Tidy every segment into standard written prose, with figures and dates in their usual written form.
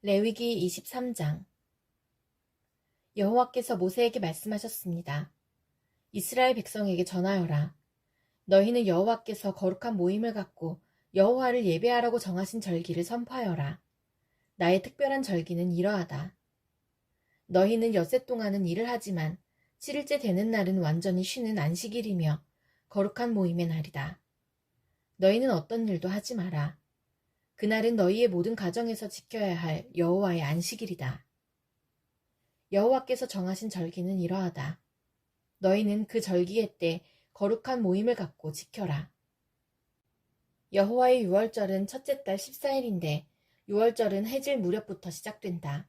레위기 23장. 여호와께서 모세에게 말씀하셨습니다. 이스라엘 백성에게 전하여라. 너희는 여호와께서 거룩한 모임을 갖고 여호와를 예배하라고 정하신 절기를 선포하여라. 나의 특별한 절기는 이러하다. 너희는 엿새 동안은 일을 하지만 7일째 되는 날은 완전히 쉬는 안식일이며 거룩한 모임의 날이다. 너희는 어떤 일도 하지 마라. 그날은 너희의 모든 가정에서 지켜야 할 여호와의 안식일이다. 여호와께서 정하신 절기는 이러하다. 너희는 그 절기의 때 거룩한 모임을 갖고 지켜라. 여호와의 유월절은 첫째 달 14일인데 유월절은 해질 무렵부터 시작된다.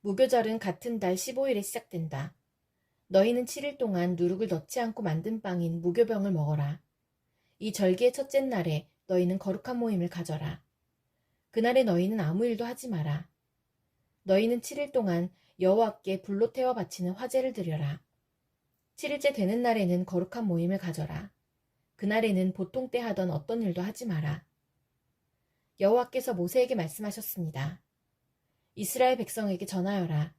무교절은 같은 달 15일에 시작된다. 너희는 7일 동안 누룩을 넣지 않고 만든 빵인 무교병을 먹어라. 이 절기의 첫째 날에 너희는 거룩한 모임을 가져라. 그날에 너희는 아무 일도 하지 마라. 너희는 7일 동안 여호와께 불로 태워 바치는 화제를 드려라. 7일째 되는 날에는 거룩한 모임을 가져라. 그날에는 보통 때 하던 어떤 일도 하지 마라. 여호와께서 모세에게 말씀하셨습니다. 이스라엘 백성에게 전하여라.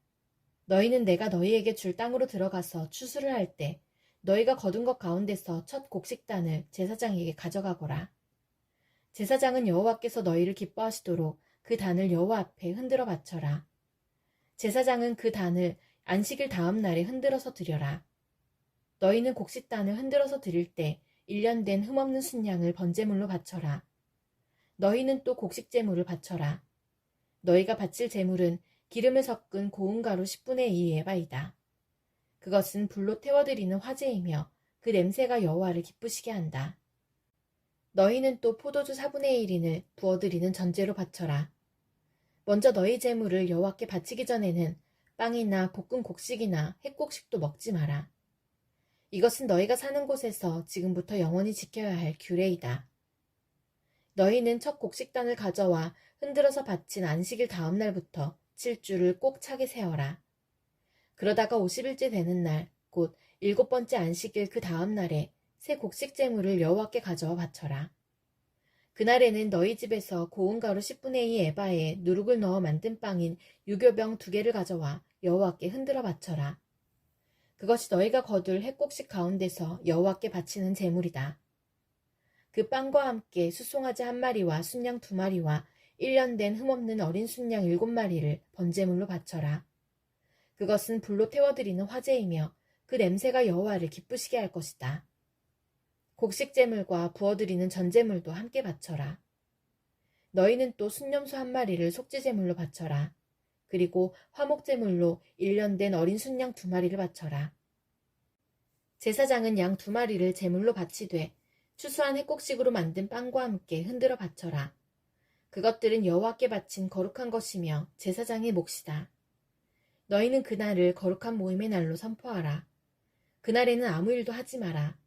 너희는 내가 너희에게 줄 땅으로 들어가서 추수를 할 때 너희가 거둔 것 가운데서 첫 곡식단을 제사장에게 가져가거라. 제사장은 여호와께서 너희를 기뻐하시도록 그 단을 여호와 앞에 흔들어 바쳐라. 제사장은 그 단을 안식일 다음 날에 흔들어서 드려라. 너희는 곡식단을 흔들어서 드릴 때 1년 된 흠없는 순양을 번제물로 바쳐라. 너희는 또 곡식제물을 바쳐라. 너희가 바칠 제물은 기름을 섞은 고운 가루 10분의 2 에바이다. 그것은 불로 태워드리는 화제이며 그 냄새가 여호와를 기쁘시게 한다. 너희는 또 포도주 4분의 1인을 부어드리는 전제로 바쳐라. 먼저 너희 제물을 여호와께 바치기 전에는 빵이나 볶은 곡식이나 햇곡식도 먹지 마라. 이것은 너희가 사는 곳에서 지금부터 영원히 지켜야 할 규례이다. 너희는 첫 곡식단을 가져와 흔들어서 바친 안식일 다음 날부터 7주를 꼭 차게 세어라. 그러다가 50일째 되는 날, 곧 7번째 안식일 그 다음 날에 새 곡식 제물을 여호와께 가져와 바쳐라. 그날에는 너희 집에서 고운 가루 10분의 2 에바에 누룩을 넣어 만든 빵인 유교병 2개를 가져와 여호와께 흔들어 바쳐라. 그것이 너희가 거둘 햇곡식 가운데서 여호와께 바치는 제물이다. 그 빵과 함께 숫송아지 1마리와 순양 2마리와 1년 된 흠없는 어린 순양 7마리를 번제물로 바쳐라. 그것은 불로 태워드리는 화제이며 그 냄새가 여호와를 기쁘시게 할 것이다. 곡식제물과 부어드리는 전제물도 함께 바쳐라. 너희는 또 순념소 1마리를 속죄제물로 바쳐라. 그리고 화목제물로 1년 된 어린 순양 2마리를 바쳐라. 제사장은 양 2마리를 제물로 바치되 추수한 햇곡식으로 만든 빵과 함께 흔들어 바쳐라. 그것들은 여호와께 바친 거룩한 것이며 제사장의 몫이다. 너희는 그날을 거룩한 모임의 날로 선포하라. 그날에는 아무 일도 하지 마라.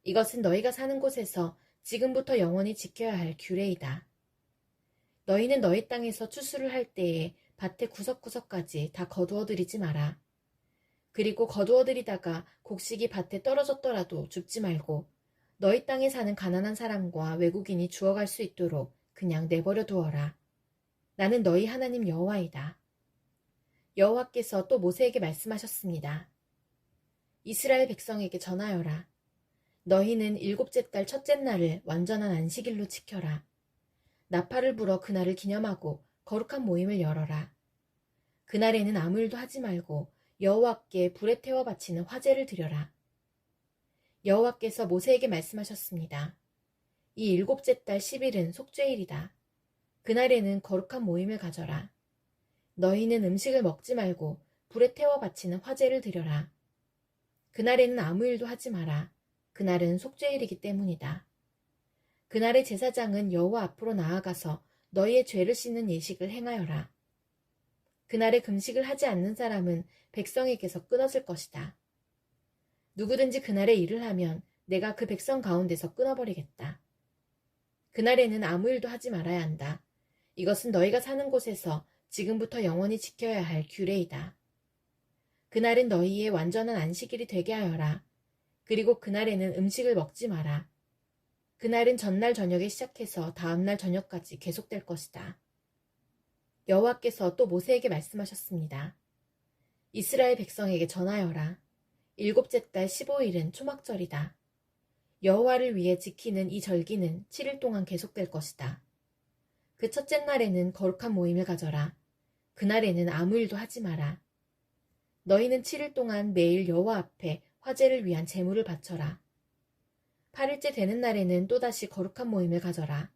이것은 너희가 사는 곳에서 지금부터 영원히 지켜야 할 규례이다. 너희는 너희 땅에서 추수를 할 때에 밭의 구석구석까지 다 거두어들이지 마라. 그리고 거두어들이다가 곡식이 밭에 떨어졌더라도 줍지 말고 너희 땅에 사는 가난한 사람과 외국인이 주워갈 수 있도록 그냥 내버려 두어라. 나는 너희 하나님 여호와이다. 여호와께서 또 모세에게 말씀하셨습니다. 이스라엘 백성에게 전하여라. 너희는 7째 달 첫째 날을 완전한 안식일로 지켜라. 나팔을 불어 그날을 기념하고 거룩한 모임을 열어라. 그날에는 아무 일도 하지 말고 여호와께 불에 태워 바치는 화제를 드려라. 여호와께서 모세에게 말씀하셨습니다. 이 7째 달 10일은 속죄일이다. 그날에는 거룩한 모임을 가져라. 너희는 음식을 먹지 말고 불에 태워 바치는 화제를 드려라. 그날에는 아무 일도 하지 마라. 그날은 속죄일이기 때문이다. 그날의 제사장은 여호와 앞으로 나아가서 너희의 죄를 씻는 예식을 행하여라. 그날에 금식을 하지 않는 사람은 백성에게서 끊어질 것이다. 누구든지 그날에 일을 하면 내가 그 백성 가운데서 끊어버리겠다. 그날에는 아무 일도 하지 말아야 한다. 이것은 너희가 사는 곳에서 지금부터 영원히 지켜야 할 규례이다. 그날은 너희의 완전한 안식일이 되게 하여라. 그리고 그날에는 음식을 먹지 마라. 그날은 전날 저녁에 시작해서 다음날 저녁까지 계속될 것이다. 여호와께서 또 모세에게 말씀하셨습니다. 이스라엘 백성에게 전하여라. 일곱째 달 15일은 초막절이다. 여호와를 위해 지키는 이 절기는 7일 동안 계속될 것이다. 그 첫째 날에는 거룩한 모임을 가져라. 그날에는 아무 일도 하지 마라. 너희는 7일 동안 매일 여호와 앞에 화제를 위한 제물을 바쳐라. 8일째 되는 날에는 또다시 거룩한 모임을 가져라.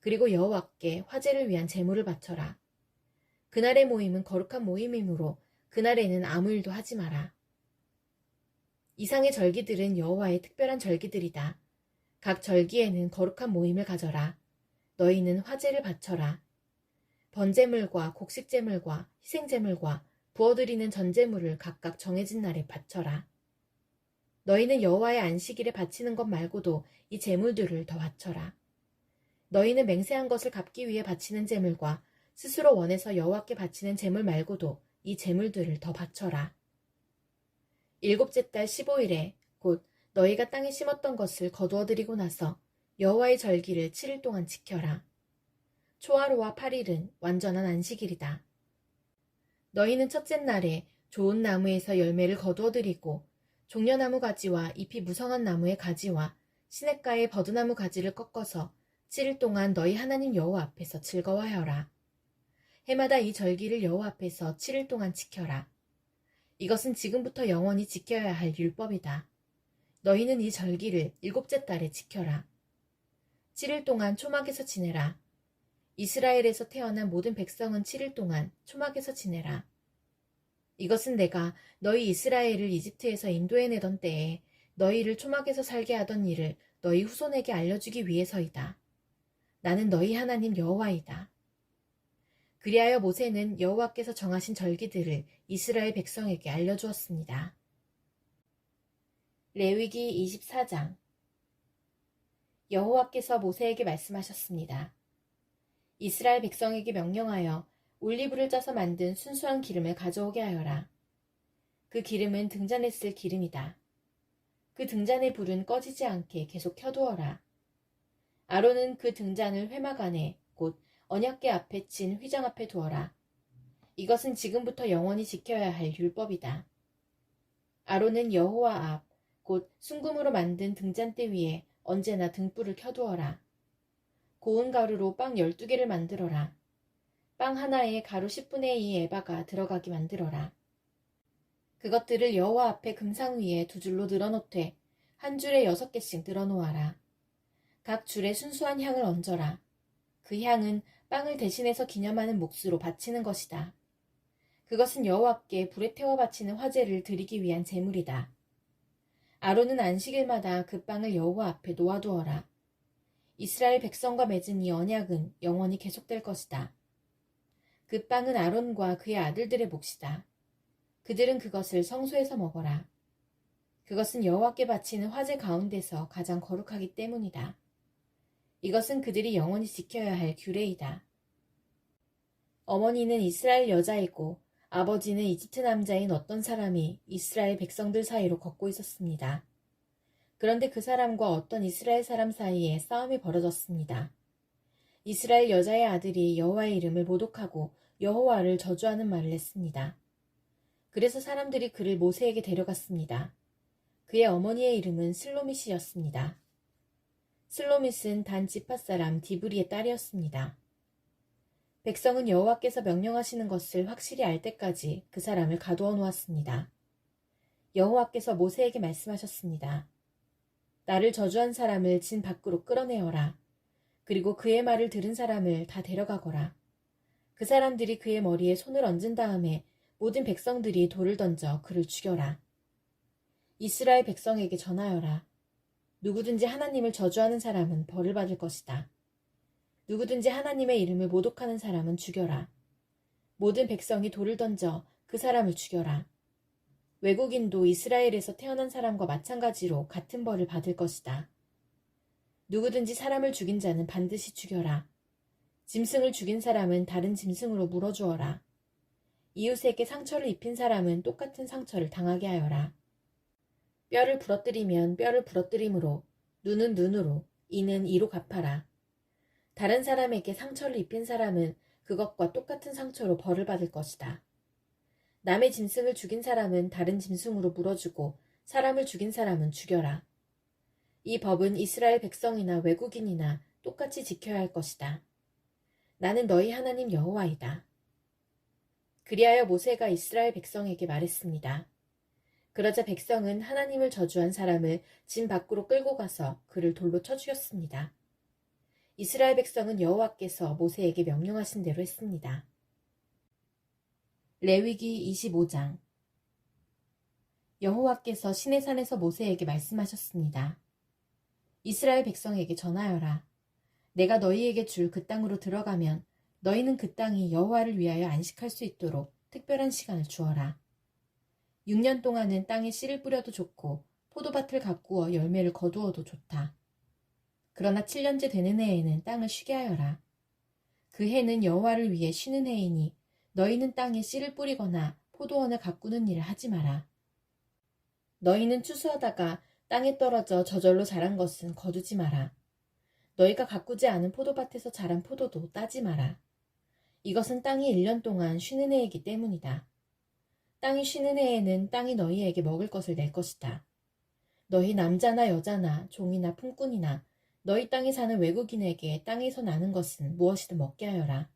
그리고 여호와께 화제를 위한 제물을 바쳐라. 그날의 모임은 거룩한 모임이므로 그날에는 아무 일도 하지 마라. 이상의 절기들은 여호와의 특별한 절기들이다. 각 절기에는 거룩한 모임을 가져라. 너희는 화제를 바쳐라. 번제물과 곡식제물과 희생제물과 부어드리는 전제물을 각각 정해진 날에 바쳐라. 너희는 여호와의 안식일에 바치는 것 말고도 이 제물들을 더 바쳐라. 너희는 맹세한 것을 갚기 위해 바치는 제물과 스스로 원해서 여호와께 바치는 제물 말고도 이 제물들을 더 바쳐라. 일곱째 달 15일에 곧 너희가 땅에 심었던 것을 거두어들이고 나서 여호와의 절기를 7일 동안 지켜라. 초하루와 8일은 완전한 안식일이다. 너희는 첫째 날에 좋은 나무에서 열매를 거두어들이고 종려나무 가지와 잎이 무성한 나무의 가지와 시냇가의 버드나무 가지를 꺾어서 7일 동안 너희 하나님 여호와 앞에서 즐거워하여라. 해마다 이 절기를 여호와 앞에서 7일 동안 지켜라. 이것은 지금부터 영원히 지켜야 할 율법이다. 너희는 이 절기를 일곱째 달에 지켜라. 7일 동안 초막에서 지내라. 이스라엘에서 태어난 모든 백성은 7일 동안 초막에서 지내라. 이것은 내가 너희 이스라엘을 이집트에서 인도해내던 때에 너희를 초막에서 살게 하던 일을 너희 후손에게 알려주기 위해서이다. 나는 너희 하나님 여호와이다. 그리하여 모세는 여호와께서 정하신 절기들을 이스라엘 백성에게 알려주었습니다. 레위기 24장. 여호와께서 모세에게 말씀하셨습니다. 이스라엘 백성에게 명령하여 올리브를 짜서 만든 순수한 기름을 가져오게 하여라. 그 기름은 등잔에 쓸 기름이다. 그 등잔의 불은 꺼지지 않게 계속 켜두어라. 아론은 그 등잔을 회막 안에 곧 언약궤 앞에 친 휘장 앞에 두어라. 이것은 지금부터 영원히 지켜야 할 율법이다. 아론은 여호와 앞, 곧 순금으로 만든 등잔대 위에 언제나 등불을 켜두어라. 고운 가루로 빵 12개를 만들어라. 빵 하나에 가루 10분의 2 에바가 들어가게 만들어라. 그것들을 여호와 앞에 금상 위에 두 줄로 늘어놓되 한 줄에 6개씩 늘어놓아라. 각 줄에 순수한 향을 얹어라. 그 향은 빵을 대신해서 기념하는 몫으로 바치는 것이다. 그것은 여호와께 불에 태워 바치는 화제를 드리기 위한 제물이다. 아론은 안식일마다 그 빵을 여호와 앞에 놓아두어라. 이스라엘 백성과 맺은 이 언약은 영원히 계속될 것이다. 그 빵은 아론과 그의 아들들의 몫이다. 그들은 그것을 성소에서 먹어라. 그것은 여호와께 바치는 화제 가운데서 가장 거룩하기 때문이다. 이것은 그들이 영원히 지켜야 할 규례이다. 어머니는 이스라엘 여자이고 아버지는 이집트 남자인 어떤 사람이 이스라엘 백성들 사이로 걷고 있었습니다. 그런데 그 사람과 어떤 이스라엘 사람 사이에 싸움이 벌어졌습니다. 이스라엘 여자의 아들이 여호와의 이름을 모독하고 여호와를 저주하는 말을 했습니다. 그래서 사람들이 그를 모세에게 데려갔습니다. 그의 어머니의 이름은 슬로밋이었습니다. 슬로밋은 단 지파 사람 디브리의 딸이었습니다. 백성은 여호와께서 명령하시는 것을 확실히 알 때까지 그 사람을 가두어 놓았습니다. 여호와께서 모세에게 말씀하셨습니다. 나를 저주한 사람을 진 밖으로 끌어내어라. 그리고 그의 말을 들은 사람을 다 데려가거라. 그 사람들이 그의 머리에 손을 얹은 다음에 모든 백성들이 돌을 던져 그를 죽여라. 이스라엘 백성에게 전하여라. 누구든지 하나님을 저주하는 사람은 벌을 받을 것이다. 누구든지 하나님의 이름을 모독하는 사람은 죽여라. 모든 백성이 돌을 던져 그 사람을 죽여라. 외국인도 이스라엘에서 태어난 사람과 마찬가지로 같은 벌을 받을 것이다. 누구든지 사람을 죽인 자는 반드시 죽여라. 짐승을 죽인 사람은 다른 짐승으로 물어주어라. 이웃에게 상처를 입힌 사람은 똑같은 상처를 당하게 하여라. 뼈를 부러뜨리면 뼈를 부러뜨림으로, 눈은 눈으로, 이는 이로 갚아라. 다른 사람에게 상처를 입힌 사람은 그것과 똑같은 상처로 벌을 받을 것이다. 남의 짐승을 죽인 사람은 다른 짐승으로 물어주고 사람을 죽인 사람은 죽여라. 이 법은 이스라엘 백성이나 외국인이나 똑같이 지켜야 할 것이다. 나는 너희 하나님 여호와이다. 그리하여 모세가 이스라엘 백성에게 말했습니다. 그러자 백성은 하나님을 저주한 사람을 짐 밖으로 끌고 가서 그를 돌로 쳐 죽였습니다. 이스라엘 백성은 여호와께서 모세에게 명령하신 대로 했습니다. 레위기 25장. 여호와께서 시내산에서 모세에게 말씀하셨습니다. 이스라엘 백성에게 전하여라. 내가 너희에게 줄 그 땅으로 들어가면 너희는 그 땅이 여호와를 위하여 안식할 수 있도록 특별한 시간을 주어라. 6년 동안은 땅에 씨를 뿌려도 좋고 포도밭을 가꾸어 열매를 거두어도 좋다. 그러나 7년째 되는 해에는 땅을 쉬게 하여라. 그 해는 여호와를 위해 쉬는 해이니 너희는 땅에 씨를 뿌리거나 포도원을 가꾸는 일을 하지 마라. 너희는 추수하다가 땅에 떨어져 저절로 자란 것은 거두지 마라. 너희가 가꾸지 않은 포도밭에서 자란 포도도 따지 마라. 이것은 땅이 1년 동안 쉬는 해이기 때문이다. 땅이 쉬는 해에는 땅이 너희에게 먹을 것을 낼 것이다. 너희 남자나 여자나 종이나 품꾼이나 너희 땅에 사는 외국인에게 땅에서 나는 것은 무엇이든 먹게 하여라.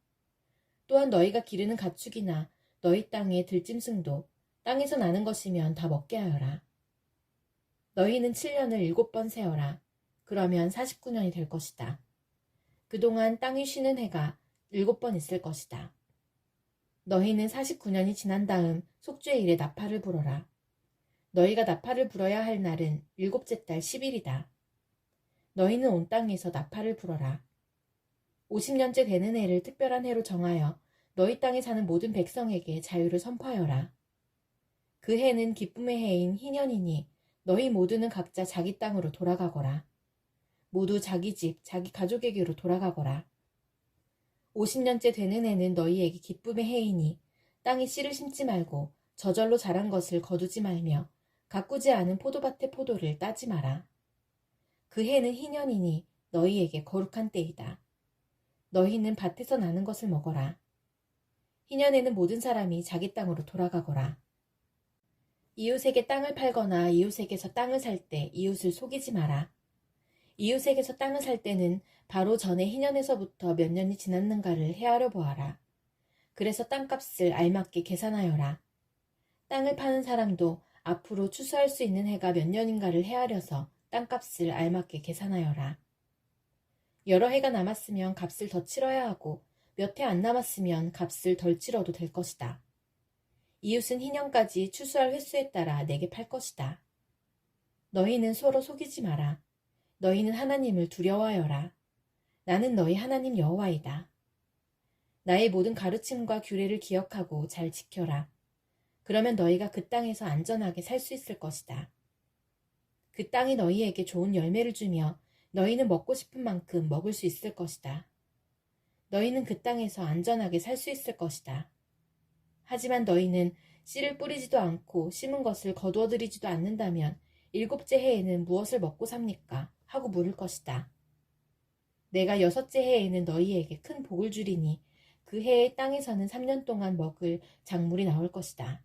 또한 너희가 기르는 가축이나 너희 땅의 들짐승도 땅에서 나는 것이면 다 먹게 하여라. 너희는 7년을 7번 세어라. 그러면 49년이 될 것이다. 그동안 땅이 쉬는 해가 7번 있을 것이다. 너희는 49년이 지난 다음 속죄일에 나팔을 불어라. 너희가 나팔을 불어야 할 날은 7째 달 10일이다. 너희는 온 땅에서 나팔을 불어라. 50년째 되는 해를 특별한 해로 정하여 너희 땅에 사는 모든 백성에게 자유를 선포하여라. 그 해는 기쁨의 해인 희년이니 너희 모두는 각자 자기 땅으로 돌아가거라. 모두 자기 집, 자기 가족에게로 돌아가거라. 50년째 되는 해는 너희에게 기쁨의 해이니 땅에 씨를 심지 말고 저절로 자란 것을 거두지 말며 가꾸지 않은 포도밭의 포도를 따지 마라. 그 해는 희년이니 너희에게 거룩한 때이다. 너희는 밭에서 나는 것을 먹어라. 희년에는 모든 사람이 자기 땅으로 돌아가거라. 이웃에게 땅을 팔거나 이웃에게서 땅을 살 때 이웃을 속이지 마라. 이웃에게서 땅을 살 때는 바로 전에 희년에서부터 몇 년이 지났는가를 헤아려 보아라. 그래서 땅값을 알맞게 계산하여라. 땅을 파는 사람도 앞으로 추수할 수 있는 해가 몇 년인가를 헤아려서 땅값을 알맞게 계산하여라. 여러 해가 남았으면 값을 더 치러야 하고 몇 해 안 남았으면 값을 덜 치러도 될 것이다. 이웃은 희년까지 추수할 횟수에 따라 내게 팔 것이다. 너희는 서로 속이지 마라. 너희는 하나님을 두려워하여라. 나는 너희 하나님 여호와이다. 나의 모든 가르침과 규례를 기억하고 잘 지켜라. 그러면 너희가 그 땅에서 안전하게 살 수 있을 것이다. 그 땅이 너희에게 좋은 열매를 주며 너희는 먹고 싶은 만큼 먹을 수 있을 것이다. 너희는 그 땅에서 안전하게 살 수 있을 것이다. 하지만 너희는 씨를 뿌리지도 않고 심은 것을 거두어들이지도 않는다면 7째 해에는 무엇을 먹고 삽니까? 하고 물을 것이다. 내가 6째 해에는 너희에게 큰 복을 주리니 그 해에 땅에서는 3년 동안 먹을 작물이 나올 것이다.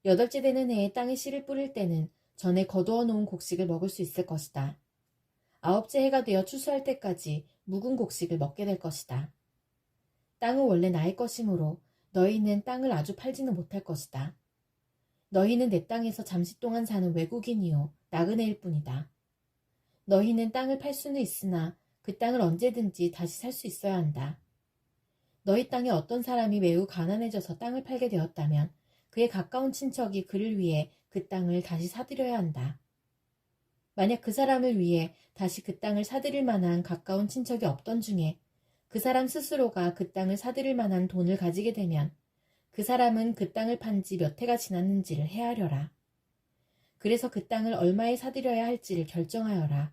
8째 되는 해에 땅에 씨를 뿌릴 때는 전에 거두어 놓은 곡식을 먹을 수 있을 것이다. 9째 해가 되어 추수할 때까지 묵은 곡식을 먹게 될 것이다. 땅은 원래 나의 것이므로 너희는 땅을 아주 팔지는 못할 것이다. 너희는 내 땅에서 잠시 동안 사는 외국인이요 나그네일 뿐이다. 너희는 땅을 팔 수는 있으나 그 땅을 언제든지 다시 살 수 있어야 한다. 너희 땅에 어떤 사람이 매우 가난해져서 땅을 팔게 되었다면 그의 가까운 친척이 그를 위해 그 땅을 다시 사들여야 한다. 만약 그 사람을 위해 다시 그 땅을 사들일 만한 가까운 친척이 없던 중에 그 사람 스스로가 그 땅을 사들일 만한 돈을 가지게 되면 그 사람은 그 땅을 판 지 몇 해가 지났는지를 헤아려라. 그래서 그 땅을 얼마에 사들여야 할지를 결정하여라.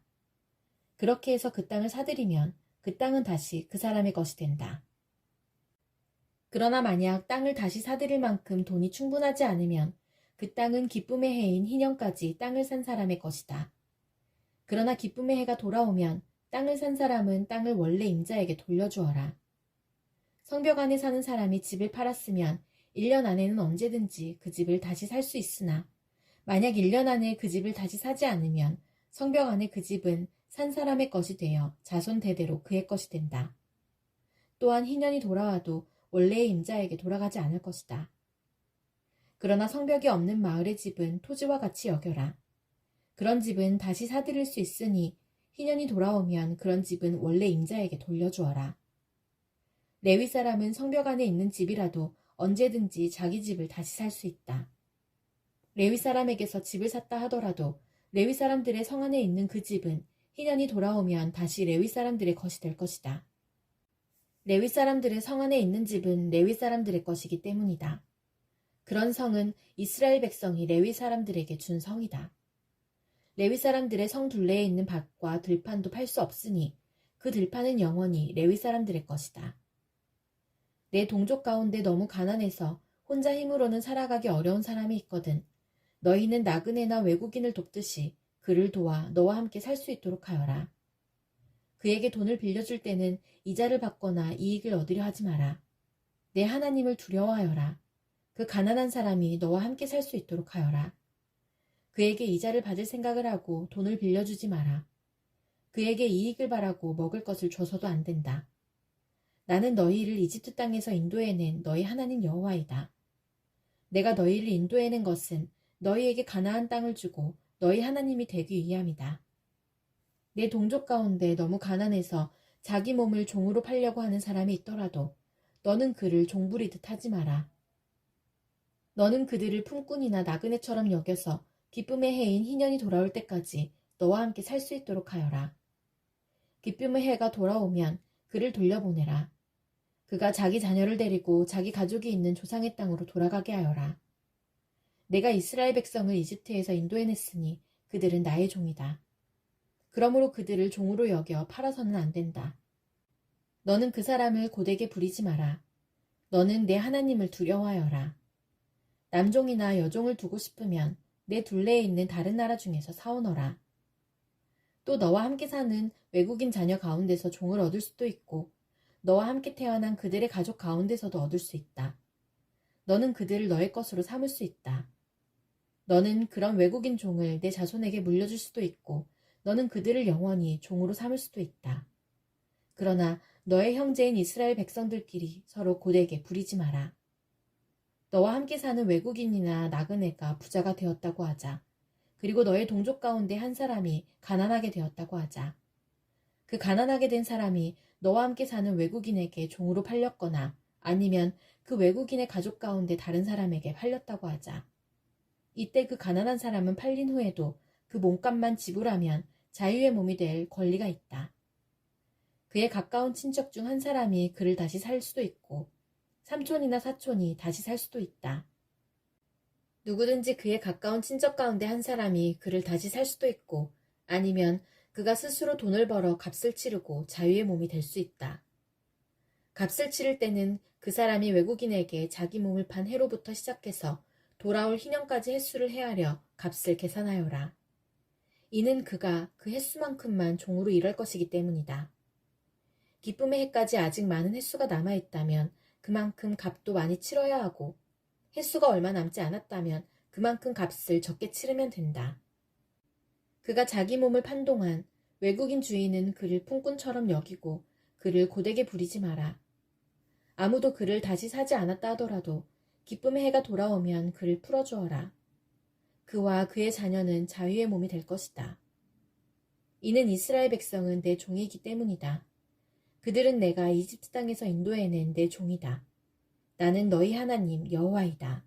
그렇게 해서 그 땅을 사들이면 그 땅은 다시 그 사람의 것이 된다. 그러나 만약 땅을 다시 사들일 만큼 돈이 충분하지 않으면 그 땅은 기쁨의 해인 희년까지 땅을 산 사람의 것이다. 그러나 기쁨의 해가 돌아오면 땅을 산 사람은 땅을 원래 임자에게 돌려주어라. 성벽 안에 사는 사람이 집을 팔았으면 1년 안에는 언제든지 그 집을 다시 살 수 있으나 만약 1년 안에 그 집을 다시 사지 않으면 성벽 안에 그 집은 산 사람의 것이 되어 자손 대대로 그의 것이 된다. 또한 희년이 돌아와도 원래의 임자에게 돌아가지 않을 것이다. 그러나 성벽이 없는 마을의 집은 토지와 같이 여겨라. 그런 집은 다시 사들일 수 있으니 희년이 돌아오면 그런 집은 원래 임자에게 돌려주어라. 레위 사람은 성벽 안에 있는 집이라도 언제든지 자기 집을 다시 살 수 있다. 레위 사람에게서 집을 샀다 하더라도 레위 사람들의 성 안에 있는 그 집은 희년이 돌아오면 다시 레위 사람들의 것이 될 것이다. 레위 사람들의 성 안에 있는 집은 레위 사람들의 것이기 때문이다. 그런 성은 이스라엘 백성이 레위 사람들에게 준 성이다. 레위 사람들의 성 둘레에 있는 밭과 들판도 팔 수 없으니 그 들판은 영원히 레위 사람들의 것이다. 내 동족 가운데 너무 가난해서 혼자 힘으로는 살아가기 어려운 사람이 있거든 너희는 나그네나 외국인을 돕듯이 그를 도와 너와 함께 살 수 있도록 하여라. 그에게 돈을 빌려줄 때는 이자를 받거나 이익을 얻으려 하지 마라. 내 하나님을 두려워하여라. 그 가난한 사람이 너와 함께 살 수 있도록 하여라. 그에게 이자를 받을 생각을 하고 돈을 빌려주지 마라. 그에게 이익을 바라고 먹을 것을 줘서도 안 된다. 나는 너희를 이집트 땅에서 인도해낸 너희 하나님 여호와이다. 내가 너희를 인도해낸 것은 너희에게 가나안 땅을 주고 너희 하나님이 되기 위함이다. 내 동족 가운데 너무 가난해서 자기 몸을 종으로 팔려고 하는 사람이 있더라도 너는 그를 종부리듯 하지 마라. 너는 그들을 품꾼이나 나그네처럼 여겨서 기쁨의 해인 희년이 돌아올 때까지 너와 함께 살 수 있도록 하여라. 기쁨의 해가 돌아오면 그를 돌려보내라. 그가 자기 자녀를 데리고 자기 가족이 있는 조상의 땅으로 돌아가게 하여라. 내가 이스라엘 백성을 이집트에서 인도해냈으니 그들은 나의 종이다. 그러므로 그들을 종으로 여겨 팔아서는 안 된다. 너는 그 사람을 고되게 부리지 마라. 너는 내 하나님을 두려워하여라. 남종이나 여종을 두고 싶으면 내 둘레에 있는 다른 나라 중에서 사오너라. 또 너와 함께 사는 외국인 자녀 가운데서 종을 얻을 수도 있고 너와 함께 태어난 그들의 가족 가운데서도 얻을 수 있다. 너는 그들을 너의 것으로 삼을 수 있다. 너는 그런 외국인 종을 내 자손에게 물려줄 수도 있고 너는 그들을 영원히 종으로 삼을 수도 있다. 그러나 너의 형제인 이스라엘 백성들끼리 서로 고되게 부리지 마라. 너와 함께 사는 외국인이나 나그네가 부자가 되었다고 하자. 그리고 너의 동족 가운데 한 사람이 가난하게 되었다고 하자. 그 가난하게 된 사람이 너와 함께 사는 외국인에게 종으로 팔렸거나 아니면 그 외국인의 가족 가운데 다른 사람에게 팔렸다고 하자. 이때 그 가난한 사람은 팔린 후에도 그 몸값만 지불하면 자유의 몸이 될 권리가 있다. 그의 가까운 친척 중 한 사람이 그를 다시 살 수도 있고 삼촌이나 사촌이 다시 살 수도 있다. 누구든지 그의 가까운 친척 가운데 한 사람이 그를 다시 살 수도 있고 아니면 그가 스스로 돈을 벌어 값을 치르고 자유의 몸이 될 수 있다. 값을 치를 때는 그 사람이 외국인에게 자기 몸을 판 해로부터 시작해서 돌아올 희년까지 횟수를 헤아려 값을 계산하여라. 이는 그가 그 횟수만큼만 종으로 일할 것이기 때문이다. 기쁨의 해까지 아직 많은 횟수가 남아있다면 그만큼 값도 많이 치러야 하고 횟수가 얼마 남지 않았다면 그만큼 값을 적게 치르면 된다. 그가 자기 몸을 판 동안 외국인 주인은 그를 품꾼처럼 여기고 그를 고되게 부리지 마라. 아무도 그를 다시 사지 않았다 하더라도 기쁨의 해가 돌아오면 그를 풀어주어라. 그와 그의 자녀는 자유의 몸이 될 것이다. 이는 이스라엘 백성은 내 종이기 때문이다. 그들은 내가 이집트 땅에서 인도해낸 내 종이다. 나는 너희 하나님 여호와이다.